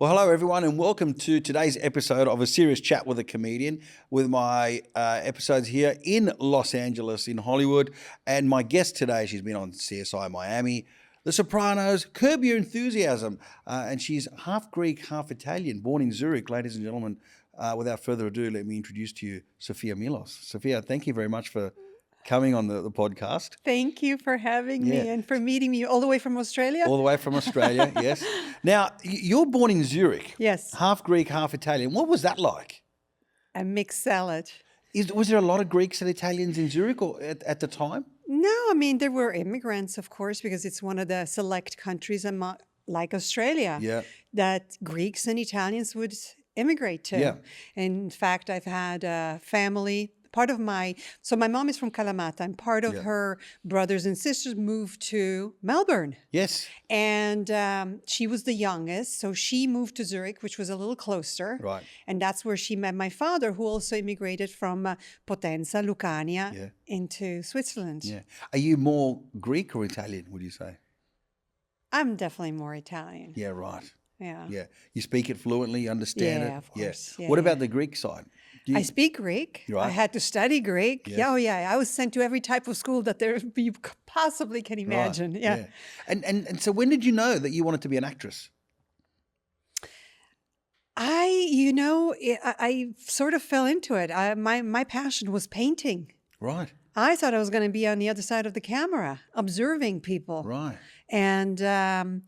Well, hello everyone, and welcome to today's episode of A Serious Chat with a Comedian, with my episodes here in Los Angeles, in Hollywood. And my guest today, she's been on CSI Miami, The Sopranos, Curb Your Enthusiasm, and she's half Greek, half Italian, born in Zurich. Ladies and gentlemen, without further ado, let me introduce to you Sofia Milos. Sofia, thank you very much for coming on the podcast. Thank you for having me and for meeting me all the way from Australia. All the way from Australia, yes. Now, you're born in Zurich. Yes. Half Greek, half Italian. What was that like? A mixed salad. Was there a lot of Greeks and Italians in Zurich or at the time? No, I mean, there were immigrants, of course, because it's one of the select countries like Australia that Greeks and Italians would immigrate to. Yeah. In fact, I've had a family. My mom is from Kalamata, and part of her brothers and sisters moved to Melbourne. Yes. And she was the youngest, so she moved to Zurich, which was a little closer. Right. And that's where she met my father, who also immigrated from Potenza, Lucania, into Switzerland. Yeah. Are you more Greek or Italian, would you say? I'm definitely more Italian. Yeah, right. Yeah. Yeah. You speak it fluently, you understand it? Yeah, of course. Yeah, what about the Greek side? I speak Greek. Right. I had to study Greek. Yes. Yeah, oh yeah. I was sent to every type of school that you possibly can imagine. Right. Yeah. And so when did you know that you wanted to be an actress? I sort of fell into it. My passion was painting. Right. I thought I was going to be on the other side of the camera, observing people. Right. And a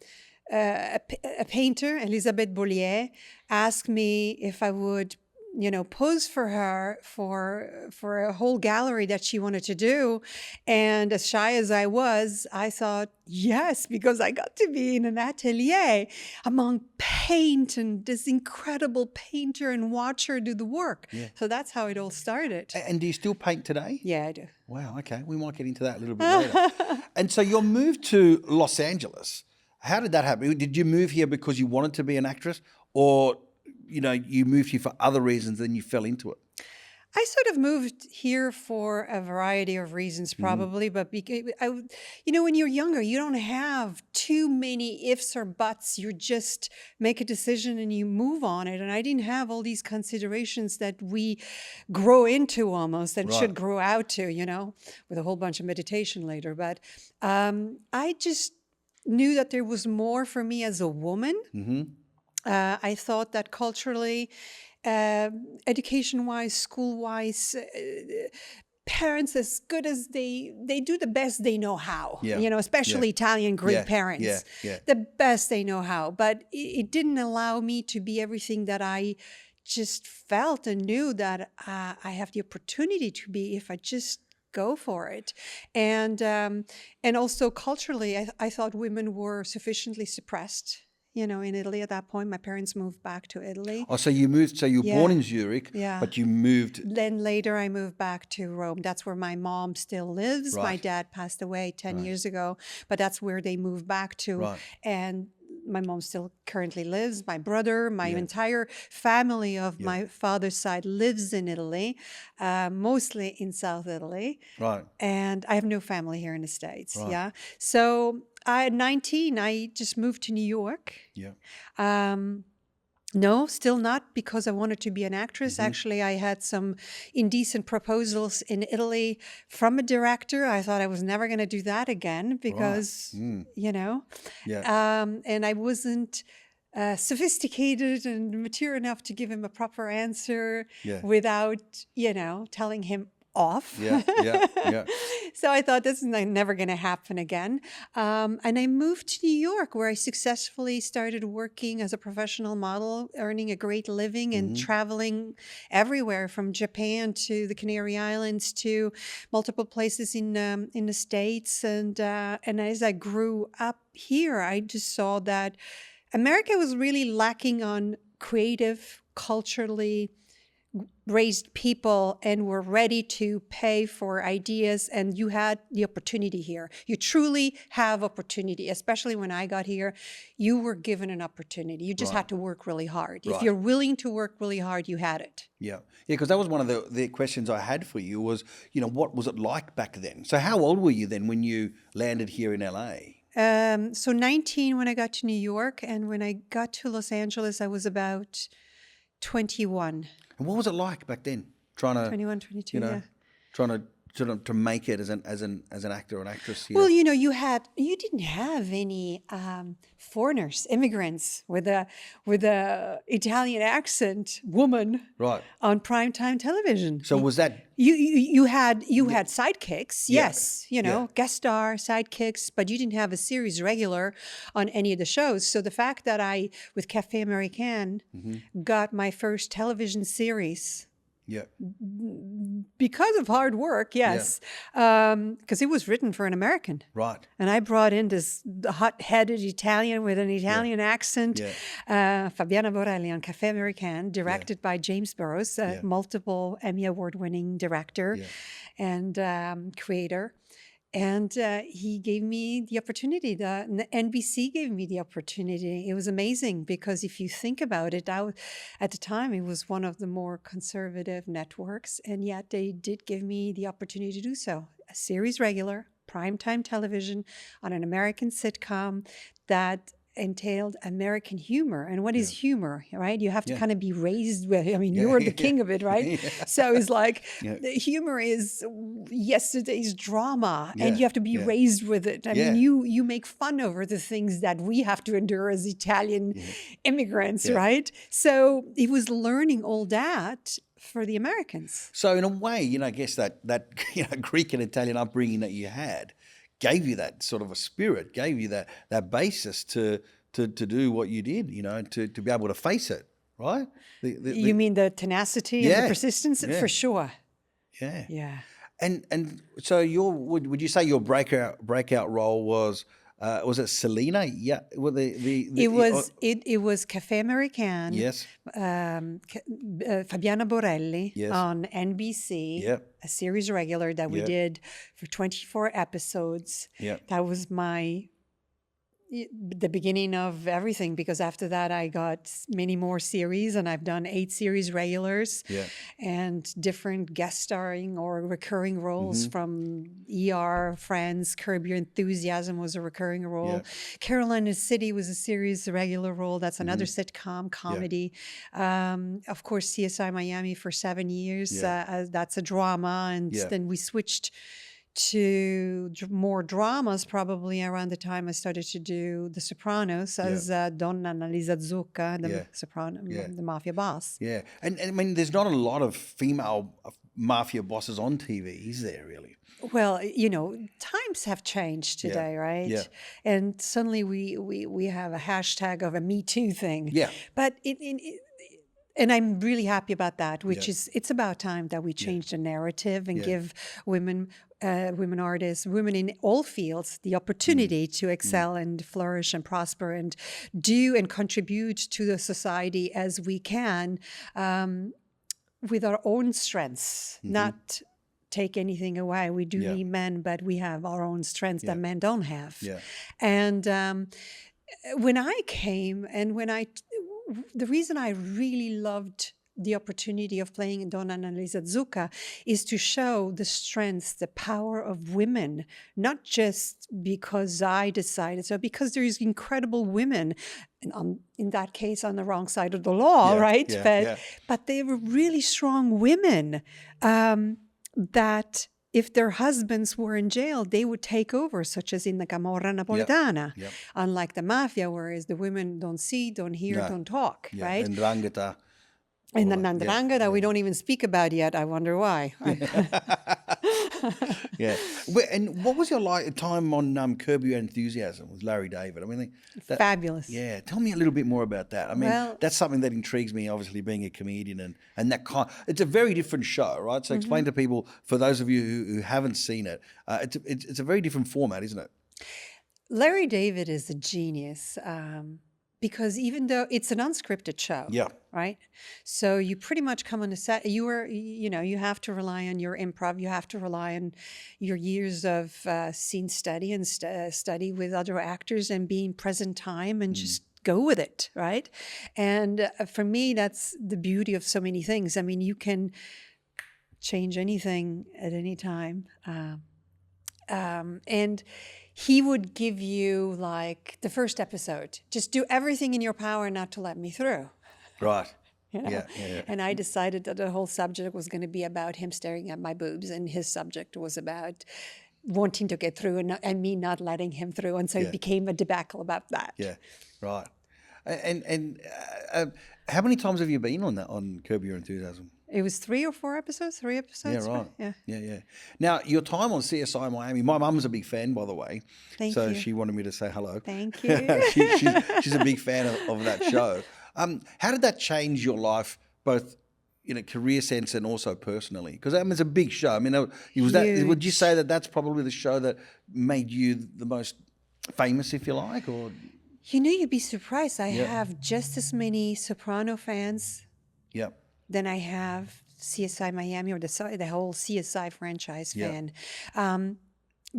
painter, Elisabeth Bollier, asked me if I would pose for her for a whole gallery that she wanted to do. And as shy as I was, I thought, yes, because I got to be in an atelier among paint and this incredible painter and watch her do the work. Yeah. So that's how it all started. And do you still paint today? Yeah, I do. Wow, okay. We might get into that a little bit later. And so your move to Los Angeles, how did that happen? Did you move here because you wanted to be an actress, or you moved here for other reasons, then you fell into it? I sort of moved here for a variety of reasons, probably. But when you're younger, you don't have too many ifs or buts. You just make a decision and you move on it. And I didn't have all these considerations that we grow into almost and should grow out to, with a whole bunch of meditation later. But I just knew that there was more for me as a woman. Mm-hmm. I thought that culturally, education-wise, school-wise, parents, as good as they do the best they know how, especially Italian Greek parents, the best they know how. But it didn't allow me to be everything that I just felt and knew that I have the opportunity to be if I just go for it. And also culturally, I thought women were sufficiently suppressed. In Italy at that point. My parents moved back to Italy. Oh, so you moved, so you were born in Zurich, but you moved. Then later I moved back to Rome. That's where my mom still lives. Right. My dad passed away 10 years ago, but that's where they moved back to. Right. And my mom still currently lives. My brother, my entire family of my father's side lives in Italy, mostly in South Italy. Right. And I have no family here in the States. Right. Yeah. So at 19, I just moved to New York. Yeah. No, still not because I wanted to be an actress. Mm-hmm. Actually, I had some indecent proposals in Italy from a director. I thought I was never going to do that again because, and I wasn't sophisticated and mature enough to give him a proper answer without, telling him off. Yeah. So I thought this is never going to happen again. And I moved to New York, where I successfully started working as a professional model, earning a great living and traveling everywhere from Japan to the Canary Islands to multiple places in the States. And as I grew up here, I just saw that America was really lacking on creative, culturally raised people and were ready to pay for ideas, and you had the opportunity here. You truly have opportunity, especially when I got here. You were given an opportunity. You just had to work really hard. If you're willing to work really hard, you had it. Yeah, because that was one of the questions I had for you was, what was it like back then? So how old were you then when you landed here in LA? So 19 when I got to New York, and when I got to Los Angeles, I was about 21. And what was it like back then? Trying to, 21, 22, you know, yeah. trying to make it as an actor or an actress here. Well, you didn't have any foreigners, immigrants with a Italian accent woman Right. on primetime television. So was that You had sidekicks, Yeah. yes, Yeah. guest star sidekicks, but you didn't have a series regular on any of the shows. So the fact that I, with Café Americain, got my first television series yeah. because of hard work, yes, because it was written for an American. Right. And I brought in this hot-headed Italian with an Italian accent, Fabiana Borelli on Café Americain, directed by James Burrows, a multiple Emmy Award-winning director and creator. And he gave me the opportunity. The NBC gave me the opportunity. It was amazing because if you think about it, at the time it was one of the more conservative networks, and yet they did give me the opportunity to do so. A series regular, primetime television on an American sitcom that entailed American humor. And what is humor, right? You have to kind of be raised with, I mean, you're the king of it, right? So it's like the humor is yesterday's drama and you have to be raised with it. I mean, you make fun over the things that we have to endure as Italian immigrants, right? So it was learning all that for the Americans. So in a way, I guess that Greek and Italian upbringing that you had gave you that sort of a spirit, gave you that basis to do what you did, to be able to face it, right? You mean the tenacity and the persistence? For sure. Yeah. Yeah. And so would you say your breakout role was it Selena? Yeah. Well, it was Café Americain. Yes. Fabiana Borelli on NBC. Yep. A series regular that we did for 24 episodes. Yep. That was the beginning of everything, because after that I got many more series, and I've done 8 series regulars and different guest starring or recurring roles from ER, Friends, Curb Your Enthusiasm was a recurring role. Carolina City was a series regular role. That's another sitcom comedy. Of course, CSI Miami for 7 years. That's a drama. And then we switched to more dramas probably around the time I started to do The Sopranos as Donna Annalisa Zucca, the mafia boss. Yeah. And I mean, there's not a lot of female mafia bosses on TV, is there really? Well, times have changed today, right? Yeah. And suddenly we have a hashtag of a Me Too thing. Yeah. But and I'm really happy about that, which is, it's about time that we change the narrative and give women artists, women in all fields, the opportunity to excel and flourish and prosper and do and contribute to the society as we can with our own strengths, not take anything away. We do need men, but we have our own strengths that men don't have. Yeah. And when I came and the reason I really loved the opportunity of playing Donna Annalisa Zucca is to show the strength, the power of women, not just because I decided so, because there is incredible women, in that case on the wrong side of the law, right? But they were really strong women that if their husbands were in jail, they would take over, such as in the Camorra Napolitana. Unlike the mafia, whereas the women don't see, don't hear, don't talk, right? And Ndrangheta. And the Ndrangheta that we don't even speak about yet. I wonder why. And what was your time on Curb Your Enthusiasm with Larry David? I mean, fabulous. Yeah, tell me a little bit more about that. I mean, that's something that intrigues me, obviously, being a comedian and that it's a very different show, right? So explain to people, for those of you who haven't seen it, it's a very different format, isn't it? Larry David is a genius. Because even though it's an unscripted show, right? So you pretty much come on the set. You have to rely on your improv. You have to rely on your years of scene study and study with other actors and being present time and just go with it, right? And for me, that's the beauty of so many things. I mean, you can change anything at any time. And he would give you like the first episode, just do everything in your power not to let me through. Right. You know? Yeah. And I decided that the whole subject was going to be about him staring at my boobs, and his subject was about wanting to get through and me not letting him through. And so Yeah. it became a debacle about that. Yeah. Right. And how many times have you been on Curb Your Enthusiasm? It was 3 Yeah, episodes. right. Yeah. Yeah. Now, your time on CSI Miami, my mum's a big fan, by the way. Thank so you. she wanted me to say hello. Thank you. She's a big fan of that show. How did that change your life, both in a career sense and also personally? Because it's a big show. I mean, would you say that that's probably the show that made you the most famous, if you like? Or You'd be surprised. I have just as many Soprano fans yeah, than I have CSI Miami or the whole CSI franchise fan.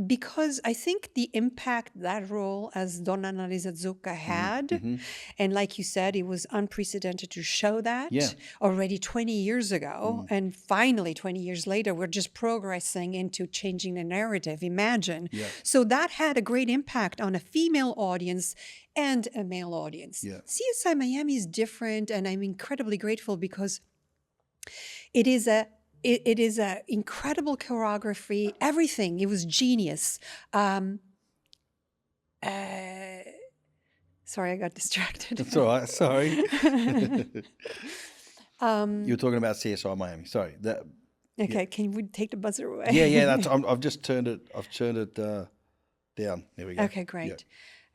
Because I think the impact that role as Donna Annalisa Zucca had, and like you said, it was unprecedented to show that already 20 years ago. And finally, 20 years later, we're just progressing into changing the narrative. Imagine. So that had a great impact on a female audience and a male audience. CSI Miami is different, and I'm incredibly grateful because it is a incredible choreography, everything. It was genius. Sorry, I got distracted. that's all right. Sorry. You were talking about CSI Miami. Sorry. Okay, can we take the buzzer away? Yeah. I've just turned it. I've turned it down. There we go. Okay, great.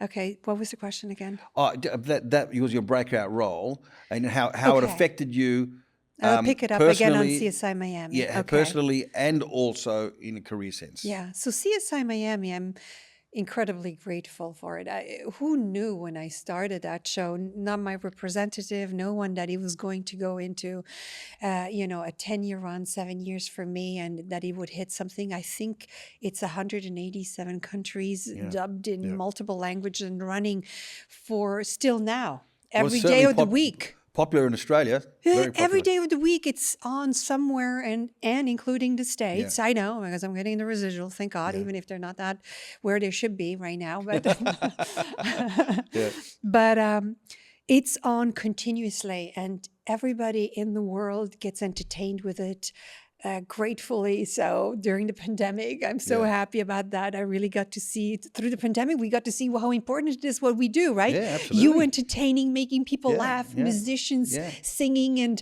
Okay, what was the question again? Oh, that was your breakout role, and how it affected you. I'll pick it up again on CSI Miami. Yeah, personally and also in a career sense. Yeah, so CSI Miami, I'm incredibly grateful for it. Who knew when I started that show, not my representative, no one, that it was going to go into, a 10-year run, 7 years for me, and that it would hit something. I think it's 187 countries, dubbed in multiple languages and running for still now, every day of the week. Popular in Australia. Very popular. Every day of the week, it's on somewhere, and including the States. I know, because I'm getting the residual, thank God, even if they're not that where they should be right now. But, but it's on continuously, and everybody in the world gets entertained with it. Gratefully so during the pandemic. I'm so happy about that. I really got to see it through the pandemic. We got to see how important it is what we do, right? Yeah, absolutely. You entertaining, making people laugh, musicians singing, and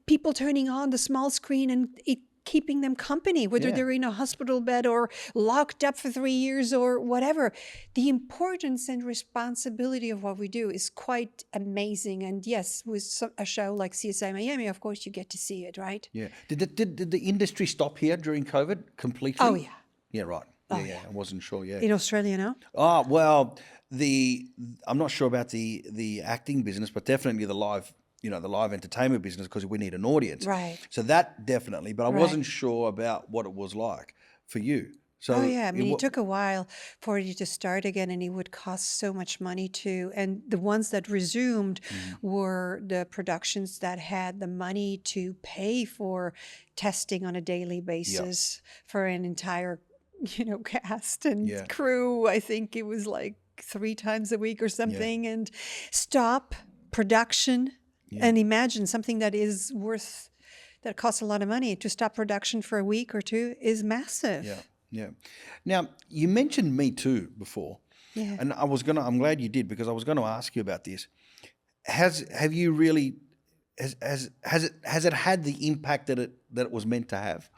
people turning on the small screen and it keeping them company, whether they're in a hospital bed or locked up for 3 years or whatever. The importance and responsibility of what we do is quite amazing. And yes, with a show like CSI Miami, of course, you get to see it, right? Yeah. Did the industry stop here during COVID completely? Oh, yeah. Yeah, right. Yeah. I wasn't sure, In Australia, no? Oh, well, I'm not sure about the acting business, but definitely the live entertainment business, because we need an audience. Right. So that definitely, but I wasn't sure about what it was like for you. So it took a while for it to start again, and it would cost so much money too. And the ones that resumed were the productions that had the money to pay for testing on a daily basis for an entire, cast and crew. I think it was like 3 times a week or something, and stop production. And imagine something that costs a lot of money to stop production for a week or two is massive. Yeah. Now, you mentioned Me Too before. Yeah. And I'm glad you did, because I was going to ask you about this. Has it had the impact that it was meant to have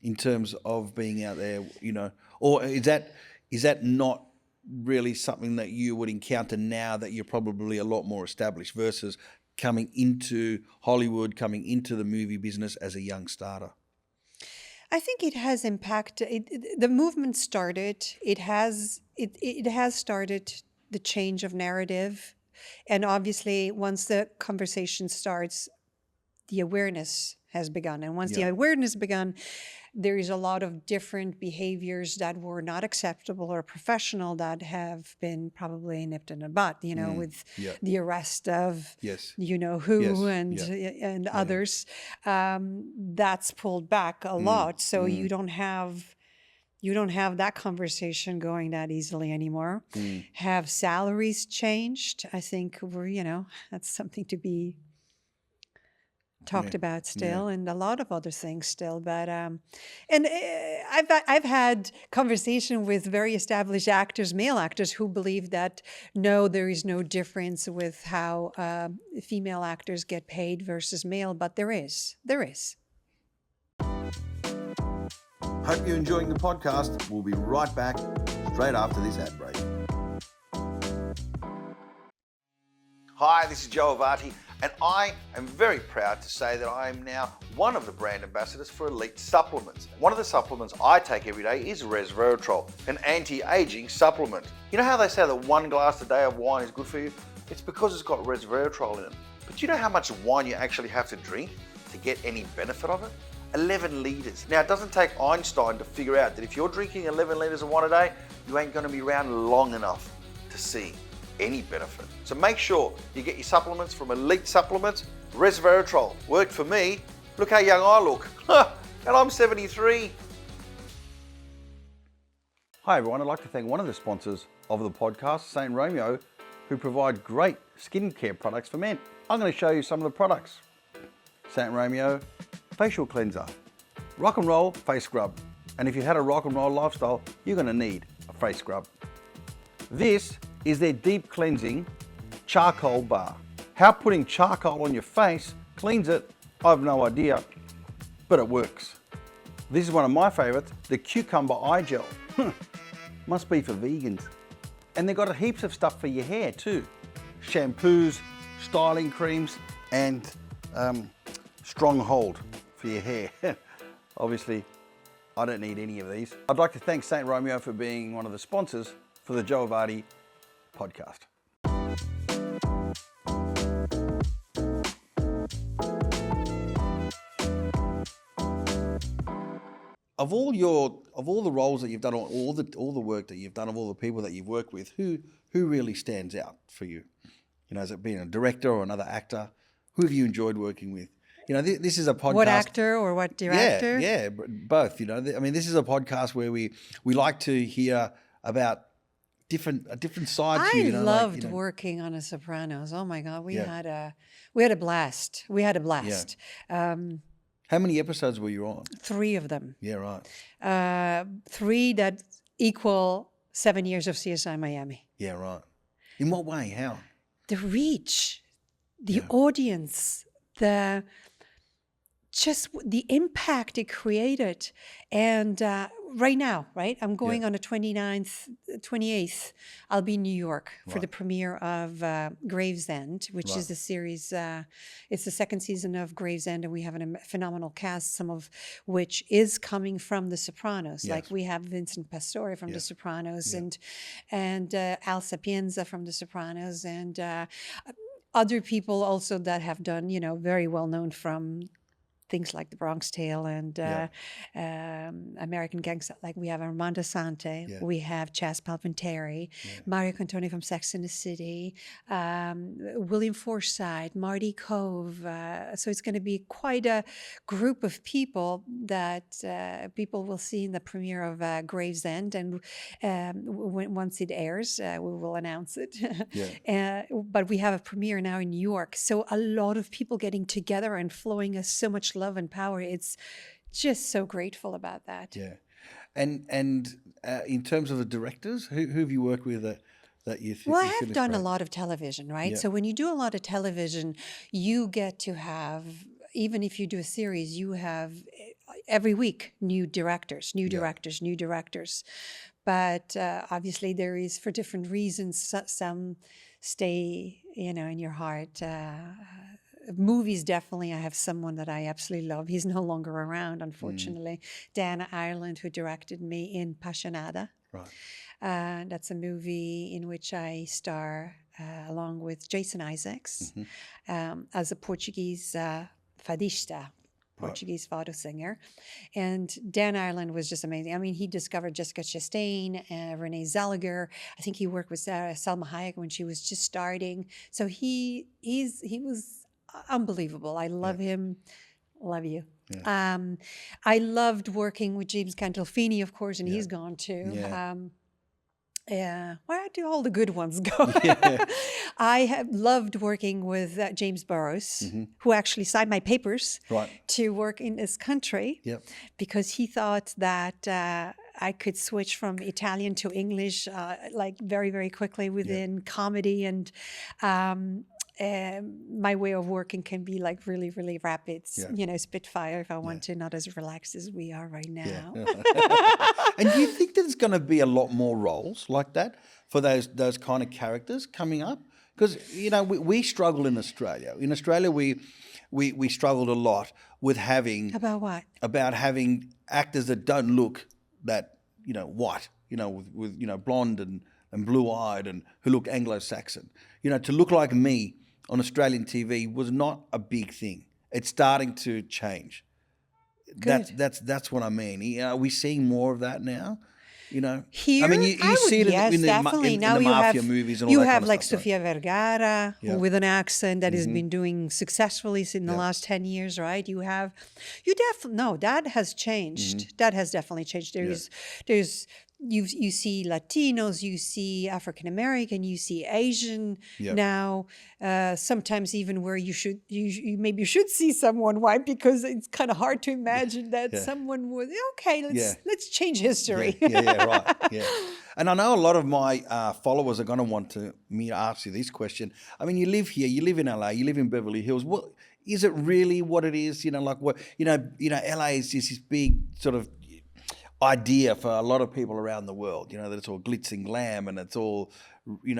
in terms of being out there, or is that not really something that you would encounter now that you're probably a lot more established versus coming into Hollywood, coming into the movie business as a young starter? I think it has impacted. The movement started. It has started the change of narrative, and obviously, once the conversation starts, the awareness has begun. And once the awareness begun, there is a lot of different behaviors that were not acceptable or professional that have been probably nipped in the bud, with the arrest of who and others. That's pulled back a lot. So you don't have You don't have that conversation going that easily anymore. Have salaries changed? I think that's something to be talked about still, and a lot of other things still. But I've had conversation with very established actors, male actors, who believe that no, there is no difference with how female actors get paid versus male, but there is. There is. Hope you're enjoying the podcast. We'll be right back straight after this ad break. Hi, this is Joe Avati, and I am very proud to say that I am now one of the brand ambassadors for Elite Supplements. One of the supplements I take every day is resveratrol, an anti-aging supplement. You know how they say that 1 glass a day of wine is good for you? It's because it's got resveratrol in it. But do you know how much wine you actually have to drink to get any benefit of it? 11 litres. Now, it doesn't take Einstein to figure out that if you're drinking 11 litres of wine a day, you ain't going to be around long enough to see any benefit. So make sure you get your supplements from Elite Supplements. Resveratrol worked for me. Look how young I look. And I'm 73. Hi everyone, I'd like to thank one of the sponsors of the podcast, St. Romeo, who provide great skincare products for men. I'm going to show you some of the products. St. Romeo Facial Cleanser, Rock and Roll Face Scrub. And if you had a rock and roll lifestyle, you're going to need a face scrub. This is their deep cleansing charcoal bar. How putting charcoal on your face cleans it, I've no idea, but it works. This is one of my favorites, the cucumber eye gel. Must be for vegans. And they've got heaps of stuff for your hair too. Shampoos, styling creams, and stronghold for your hair. Obviously, I don't need any of these. I'd like to thank St. Romeo for being one of the sponsors for the Joe Avati podcast. Of all the roles that you've done, or all the work that you've done, of all the people that you've worked with, who really stands out for you? You know, has it been a director or another actor? Who have you enjoyed working with? You know, this is a podcast. What actor or what director? Yeah, both. You know, I mean, this is a podcast where we like to hear about a different side to you. I You know, loved working on a Sopranos. Oh my God, we had a blast. We had a blast. How many episodes were you on? 3 of them. Yeah, right. 3 that equal 7 years of CSI Miami. Yeah, right. In what way? How? The reach, the audience, just the impact it created. And right now, I'm going on the 28th, I'll be in New York for the premiere of Gravesend, which is the series, it's the 2nd season of Gravesend, and we have a phenomenal cast, some of which is coming from The Sopranos. Like we have Vincent Pastore from The Sopranos and Al Sapienza from The Sopranos, and other people also that have done, very well known from things like The Bronx Tale and American Gangster. Like we have Armando Sante, we have Chaz Palminteri, Mario Cantone from Sex and the City, William Forsythe, Marty Cove. So it's going to be quite a group of people that people will see in the premiere of Gravesend. And once it airs, we will announce it. But we have a premiere now in New York. So a lot of people getting together and flowing us so much love and power. It's just so grateful about that. Yeah. And in terms of the directors, who have you worked with that you think? Well, I have done a lot of television, right? Yeah. So when you do a lot of television, you get to have, even if you do a series, you have every week new directors. But obviously there is, for different reasons, some stay, in your heart. Movies, definitely. I have someone that I absolutely love. He's no longer around, unfortunately. Dan Ireland, who directed me in Passionata. Right. That's a movie in which I star along with Jason Isaacs as a Portuguese fadista, Portuguese fado singer. And Dan Ireland was just amazing. I mean, he discovered Jessica Chastain, Renee Zellweger. I think he worked with Salma Hayek when she was just starting. So he was unbelievable. I love him Love you. I loved working with James Gandolfini, of course, and he's gone too. Yeah. Yeah, where do all the good ones go? Yeah. I have loved working with James Burrows, who actually signed my papers Right. to work in this country Yep. because he thought that I could switch from Italian to English like very, very quickly within comedy. And my way of working can be like really, really rapid, Spitfire if I want to, not as relaxed as we are right now. And do you think there's going to be a lot more roles like that for those kind of characters coming up? Because we struggle in Australia. In Australia, we struggled a lot with having About what? about having actors that don't look that white, with blonde and blue eyed and who look Anglo-Saxon. To look like me on Australian TV was not a big thing. It's starting to change. Good. That's what I mean. Are we seeing more of that now? Here, I mean, you see it yes, in the definitely. Now the you mafia have movies and all you that have kind of like stuff. Sofia Vergara Yeah. with an accent that has been doing successfully in the last 10 years, right? That has changed. That has definitely changed. There's you see Latinos, you see African American, you see Asian now. Sometimes even where you maybe should see someone white because it's kind of hard to imagine that someone would. Okay, let's change history. Right. Yeah. And I know a lot of my followers are going to want me to ask you this question. I mean, you live here, you live in LA, you live in Beverly Hills. What is it really? What it is? Like what? LA is just this big sort of idea for a lot of people around the world. That it's all glitz and glam, and it's all, You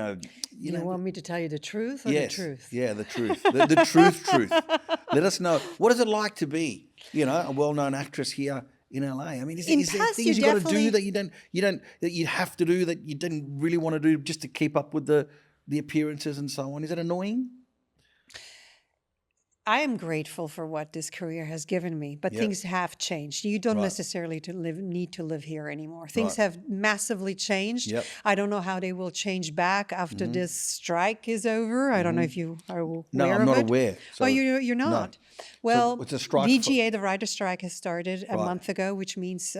want me to tell you the truth or the truth? Yeah, the truth. The truth. Let us know. What is it like to be, a well-known actress here in LA? I mean, is there things you got to do that that you have to do that you didn't really want to do just to keep up with the appearances and so on? Is it annoying? I am grateful for what this career has given me, but things have changed. You don't necessarily need to live here anymore. Things have massively changed. Yep. I don't know how they will change back after this strike is over. I don't know if you are aware of it. No, I'm not aware. So, you're not. No. Well, So it's a strike VGA, the writer's strike, has started a month ago, which means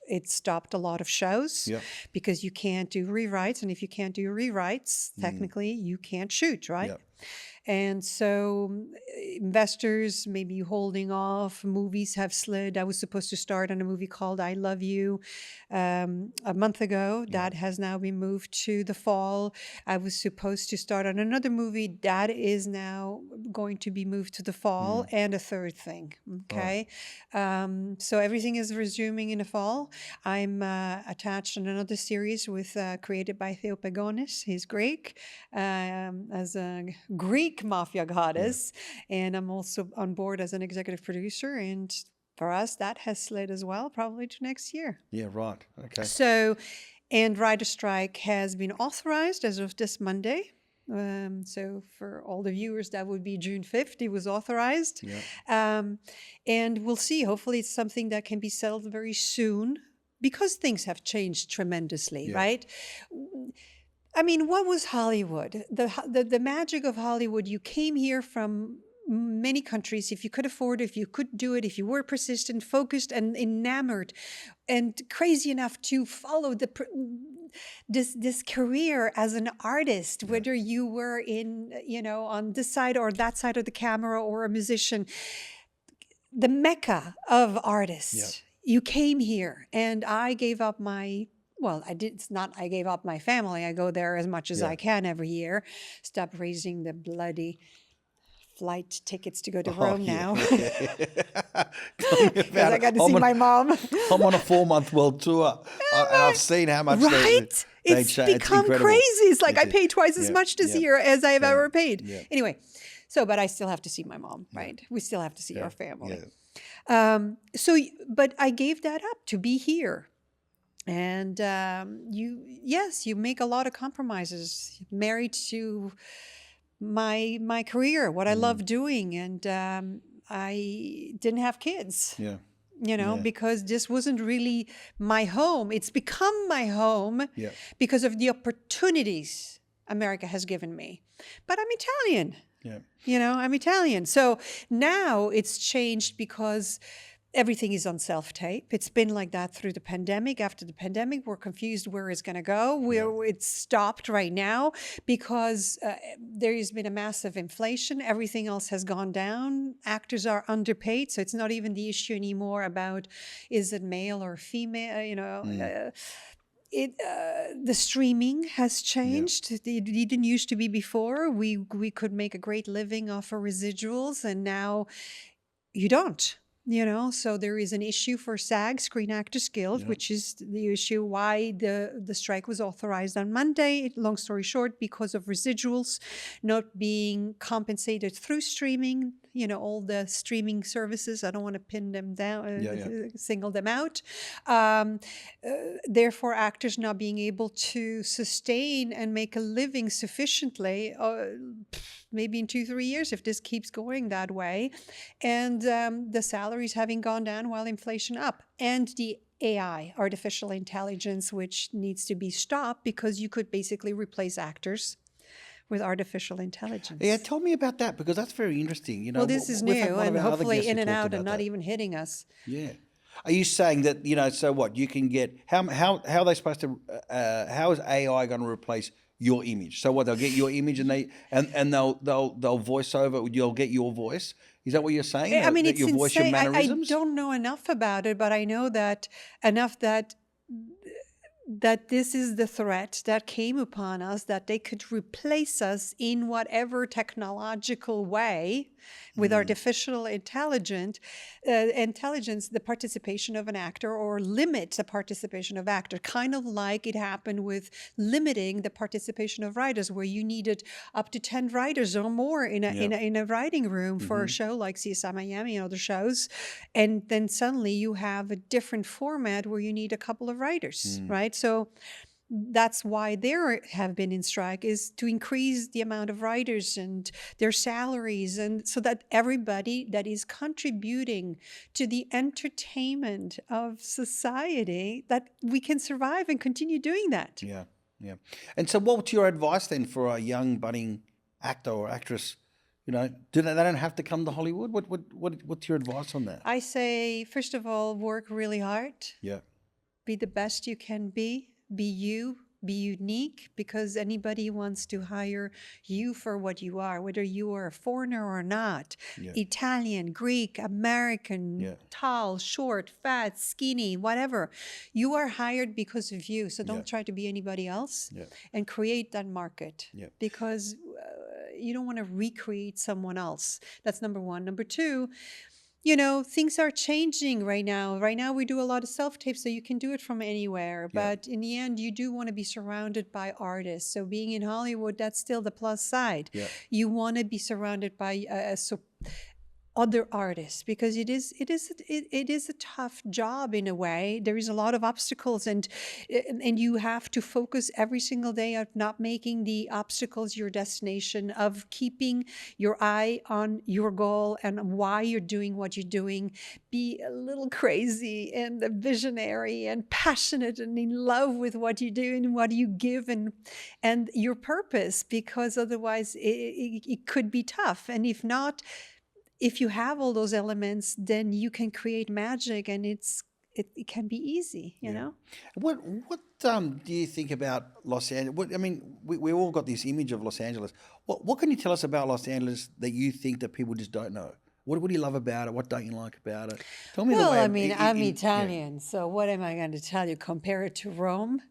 it stopped a lot of shows because you can't do rewrites. And if you can't do rewrites, technically you can't shoot, right? Yep. And so investors maybe holding off. Movies have slid. I was supposed to start on a movie called I Love You a month ago. That has now been moved to the fall. I was supposed to start on another movie. That is now going to be moved to the fall, and a third thing. Okay. So everything is resuming in the fall. I'm attached on another series created by Theo Pagonis. He's Greek, as a Greek mafia goddess, and I'm also on board as an executive producer, and for us that has slid as well, probably to next year. Yeah, right. Okay. So, and writer strike has been authorized as of this Monday. So for all the viewers, that would be June 5th. It was authorized. And we'll see. Hopefully it's something that can be settled very soon because things have changed tremendously, right? I mean, what was Hollywood? The magic of Hollywood, you came here from many countries, if you could afford it, if you could do it, if you were persistent, focused, and enamored, and crazy enough to follow this career as an artist, whether you were in, on this side or that side of the camera or a musician, the mecca of artists. You came here, and I gave up my... Well, it's not I gave up my family. I go there as much as I can every year. Stop raising the bloody flight tickets to go to Rome now. Because I got to see my mom. I'm on a 4-month world tour, and I've seen how much it's become crazy. It's like I pay twice as much this year as I have ever paid. Anyway, but I still have to see my mom, right? We still have to see our family. But I gave that up to be here. And you make a lot of compromises. Married to my career, what I love doing, and I didn't have kids. Because this wasn't really my home. It's become my home because of the opportunities America has given me. But I'm Italian. Yeah. You know, I'm Italian. So now it's changed because everything is on self-tape. It's been like that through the pandemic. After the pandemic, we're confused where it's going to go. It's stopped right now because there has been a massive inflation. Everything else has gone down. Actors are underpaid, so it's not even the issue anymore about is it male or female. The streaming has changed. It didn't used to be before. We could make a great living off of residuals, and now you don't. So there is an issue for SAG, Screen Actors Guild, which is the issue why the strike was authorized on Monday. Long story short, because of residuals not being compensated through streaming. All the streaming services. I don't want to pin them down, single them out. Therefore, actors not being able to sustain and make a living sufficiently, maybe in 2-3 years, if this keeps going that way. And the salaries having gone down while inflation up. And the AI, artificial intelligence, which needs to be stopped because you could basically replace actors with artificial intelligence. Yeah, tell me about that, because that's very interesting. Well, this is we've had new one of and our other hopefully guests who in and talked out about and not that. even hitting us. Yeah. Are you saying that, so what, you can get, how are they supposed to, how is AI going to replace your image? So what, they'll get your image and they'll voice over, you'll get your voice? Is that what you're saying? I mean, that it's your voice, your insane. I mannerisms? don't know enough about it, but I know that enough that this is the threat that came upon us, that they could replace us in whatever technological way with artificial intelligence, the participation of an actor, or limit the participation of actor, kind of like it happened with limiting the participation of writers, where you needed up to 10 writers or more in a writing room for a show like CSI Miami and other shows. And then suddenly you have a different format where you need a couple of writers, right? So that's why they have been in strike, is to increase the amount of writers and their salaries, and so that everybody that is contributing to the entertainment of society, that we can survive and continue doing that. Yeah. And so what's your advice then for a young budding actor or actress? They don't have to come to Hollywood? What's your advice on that? I say, first of all, work really hard. Yeah. Be the best you can be. Be you, be unique, because anybody wants to hire you for what you are, whether you are a foreigner or not. Italian, Greek, American, tall, short, fat, skinny, whatever. You are hired because of you. So don't try to be anybody else, and create that market, because you don't want to recreate someone else. That's number one. Number two, things are changing right now. Right now, we do a lot of self-tape, so you can do it from anywhere. But in the end, you do want to be surrounded by artists. So being in Hollywood, that's still the plus side. You want to be surrounded by other artists, because it is a tough job in a way. There is a lot of obstacles, and you have to focus every single day of not making the obstacles your destination, of keeping your eye on your goal and why you're doing what you're doing. Be a little crazy and visionary and passionate and in love with what you do and what you give and your purpose, because otherwise it could be tough. And if not, if you have all those elements, then you can create magic, and it can be easy, you know? What do you think about Los Angeles? We all got this image of Los Angeles. What can you tell us about Los Angeles that you think that people just don't know? What do you love about it? What don't you like about it? Tell me. Well, I'm Italian, so what am I going to tell you? Compare it to Rome?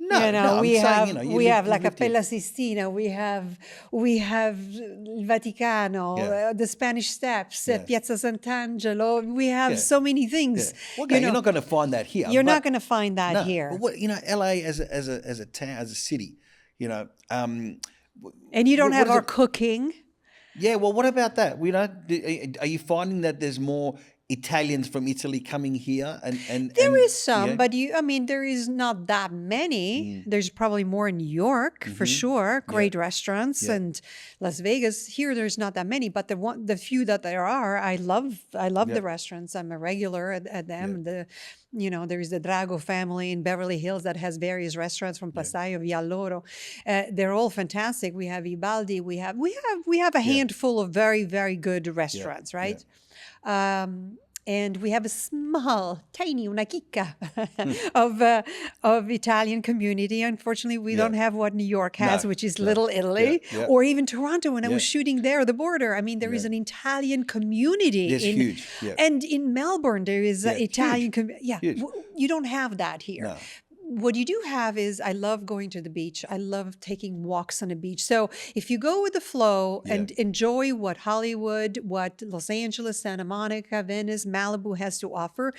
No, we I'm have saying, we have La you lived here. Cappella Sistina, we have Il Vaticano, the Spanish Steps, Piazza Sant'Angelo. We have so many things. Okay, you're not going to find that here. You're not going to find that No, here. but LA as a town, as a city, And you don't have our cooking. Yeah, well, what about that? Are you finding that there's more Italians from Italy coming here? And there is some, but there is not that many. There's probably more in New York for sure. Great restaurants, and Las Vegas. Here, there's not that many, but the few that there are, I love the restaurants. I'm a regular at them. There is the Drago family in Beverly Hills that has various restaurants from Passaio, Via Loro. They're all fantastic. We have Ibaldi. We have a handful of very, very good restaurants, right? And we have a small, tiny, una chicca of Italian community. Unfortunately, we don't have what New York has, which is Little Italy, or even Toronto. When I was shooting there, the border, I mean, there is an Italian community. It's huge. Yeah. And in Melbourne, there is an Italian community. Huge. You don't have that here. No. What you do have is I love going to the beach. I love taking walks on the beach. So if you go with the flow and enjoy what Hollywood, what Los Angeles, Santa Monica, Venice, Malibu has to offer,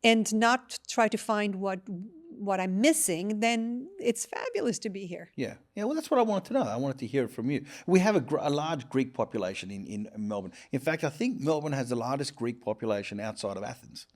and not try to find what I'm missing, then it's fabulous to be here. Yeah. Well, that's what I wanted to know. I wanted to hear it from you. We have a large Greek population in Melbourne. In fact, I think Melbourne has the largest Greek population outside of Athens.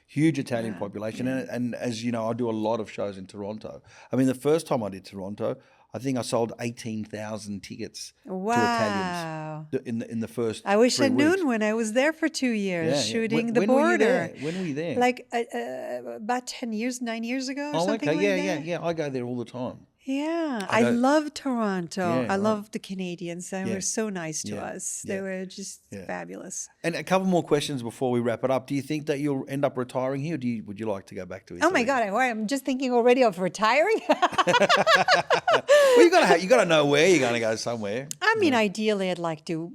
Huge Italian population. And as you know, I do a lot of shows in Toronto. I mean, the first time I did Toronto, I think I sold 18,000 tickets to Italians in the first I wish 3 I'd weeks. known when I was there for 2 years shooting The When Border. When were you there? Like about 9 years ago or something like that. Yeah. I go there all the time. Yeah, I love Toronto. Yeah, I love the Canadians. They were so nice to Yeah. us. They were just fabulous. And a couple more questions before we wrap it up. Do you think that you'll end up retiring here, or would you like to go back to Italy? Oh my God, I'm just thinking already of retiring. Well, you got to know where you're going to go somewhere. I mean, ideally, I'd like to.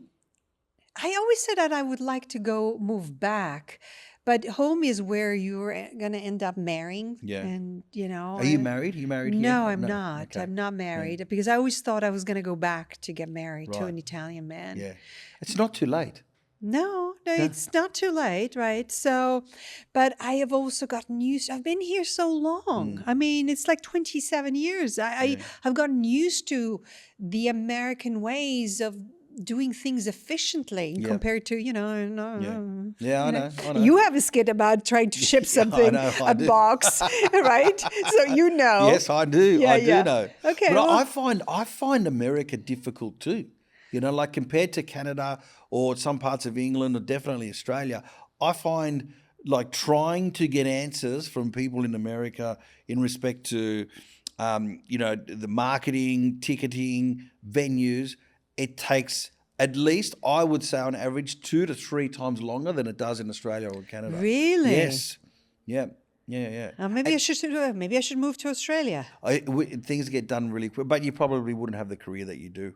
I always said that I would like to go move back, but home is where you're going to end up marrying. Yeah. And Are you married? Are you married here? No, I'm not. Okay. I'm not married because I always thought I was going to go back to get married to an Italian man. Yeah. It's not too late. No, it's not too late, right? So, but I have also gotten used. I've been here so long. I mean, it's like 27 years. I've gotten used to the American ways of doing things efficiently compared to, I know. You have a skit about trying to ship something, a box, right? So you know. Yes, I do. I do know. Okay. But I find America difficult too. Like compared to Canada or some parts of England or definitely Australia, I find like trying to get answers from people in America in respect to, the marketing, ticketing, venues, it takes at least, I would say on average, 2 to 3 times longer than it does in Australia or Canada. Really? Yes. Yeah. Maybe I should move to Australia. Things get done really quick, but you probably wouldn't have the career that you do.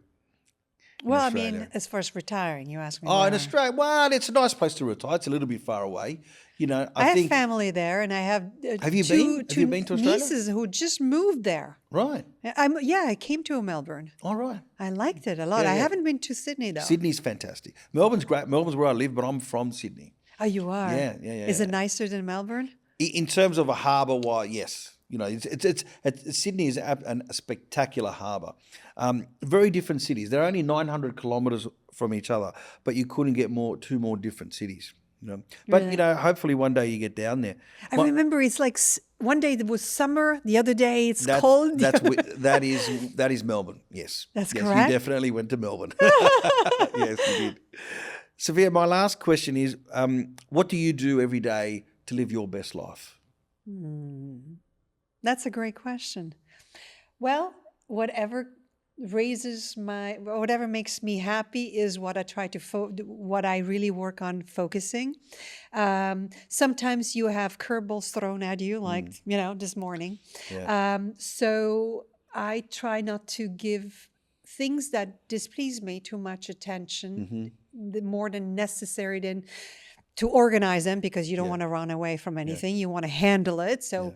Well, I mean, as far as retiring, you asked me. Oh, in Australia, well, it's a nice place to retire. It's a little bit far away. I have family there, and I have Have you been to Australia? Nieces who just moved there. Right. I came to Melbourne. All right. I liked it a lot. I haven't been to Sydney though. Sydney's fantastic. Melbourne's great. Melbourne's where I live, but I'm from Sydney. Oh, you are? Yeah. Is it nicer than Melbourne? In terms of a harbour, why? Yes. Sydney is a spectacular harbour. Very different cities. They're only 900 kilometres from each other, but you couldn't get two more different cities. But Really? Hopefully one day you get down there. I remember it's like one day it was summer, the other day it's cold. That is Melbourne. Yes, That's yes, correct. You definitely went to Melbourne. Yes, you did. Sofia, my last question is: what do you do every day to live your best life? That's a great question. Well, whatever makes me happy is what I try to what I really work on focusing. Sometimes you have curveballs thrown at you, like this morning. Yeah. So I try not to give things that displease me too much attention, more than necessary, than to organize them, because you don't want to run away from anything. You want to handle it. So.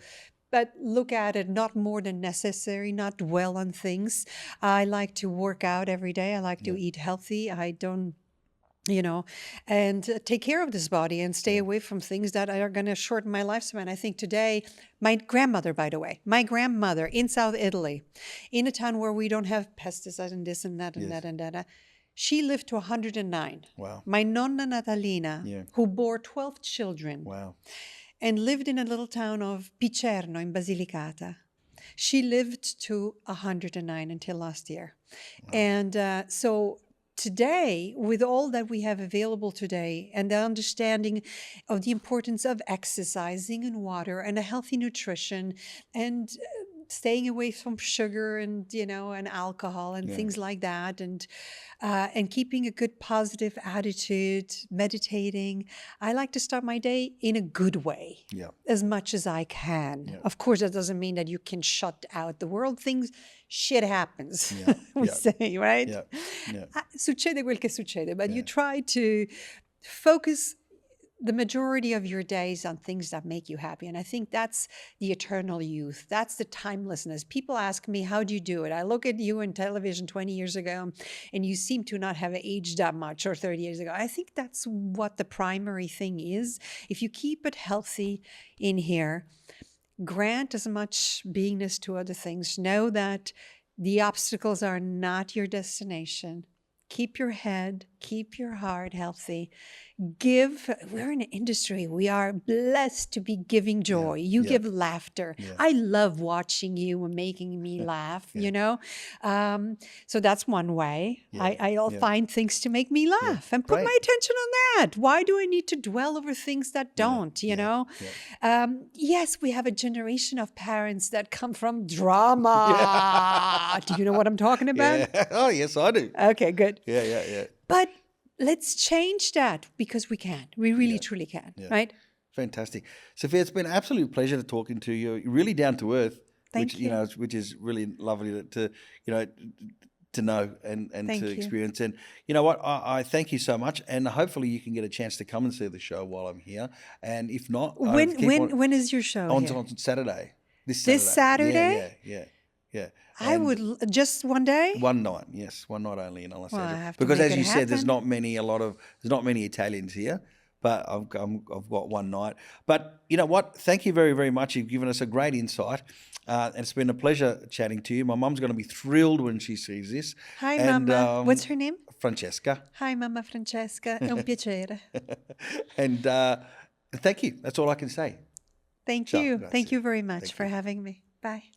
But look at it not more than necessary, not dwell on things. I like to work out every day. I like to eat healthy. I don't, and take care of this body and stay away from things that are going to shorten my lifespan. I think today, my grandmother, by the way, in South Italy, in a town where we don't have pesticides and this and that and that and that, she lived to 109. Wow. My nonna Natalina, who bore 12 children. Wow. And lived in a little town of Picerno in Basilicata. She lived to 109 until last year. Wow. And so today, with all that we have available today and the understanding of the importance of exercising and water and a healthy nutrition and staying away from sugar and and alcohol and Yeah. things like that, and keeping a good positive attitude, meditating, I like to start my day in a good way Yeah. as much as I can. Yeah. Of course, that doesn't mean that you can shut out the world. Shit happens, Yeah. we Yeah. say, right? Yeah. Yeah. Succede quel che succede, but you Yeah. try to focus the majority of your days on things that make you happy. And I think that's the eternal youth. That's the timelessness. People ask me, how do you do it? I look at you in television 20 years ago, and you seem to not have aged that much, or 30 years ago. I think that's what the primary thing is. If you keep it healthy in here, grant as much beingness to other things. Know that the obstacles are not your destination. Keep your head, keep your heart healthy. We're in an industry, we are blessed to be giving joy. You Yeah. give laughter. Yeah. I love watching you and making me laugh, So that's one way. Yeah. I'll Yeah. find things to make me laugh and put Great. my attention on that. Why do I need to dwell over things that don't, Yeah. Yes, we have a generation of parents that come from drama. Do you know what I'm talking about? Yeah. Oh, yes, I do. Okay, good. Yeah. Yeah. Yeah. But let's change that, because we can. We really, truly can, right? Fantastic. Sophia, it's been an absolute pleasure talking to you. You're really down to earth, Thank which you. which is really lovely to know and Thank to you. experience. And you know what? I thank you so much, and hopefully you can get a chance to come and see the show while I'm here. And if not, When is your show on here? Saturday. This This Saturday? Yeah. I And would just one day. one night, yes, one night only in Los Well, I Angeles. have to Because make as it you said, there's happen. not many Italians here, but I've got one night. But you know what? Thank you very, very much. You've given us a great insight, and it's been a pleasure chatting to you. My mum's going to be thrilled when she sees this. Hi, And Mama. What's her name? Francesca. Hi, Mama Francesca. È un piacere. And thank you. That's all I can say. Thank Ciao, you. grazie. Thank you very much Thank for you. having me. Bye.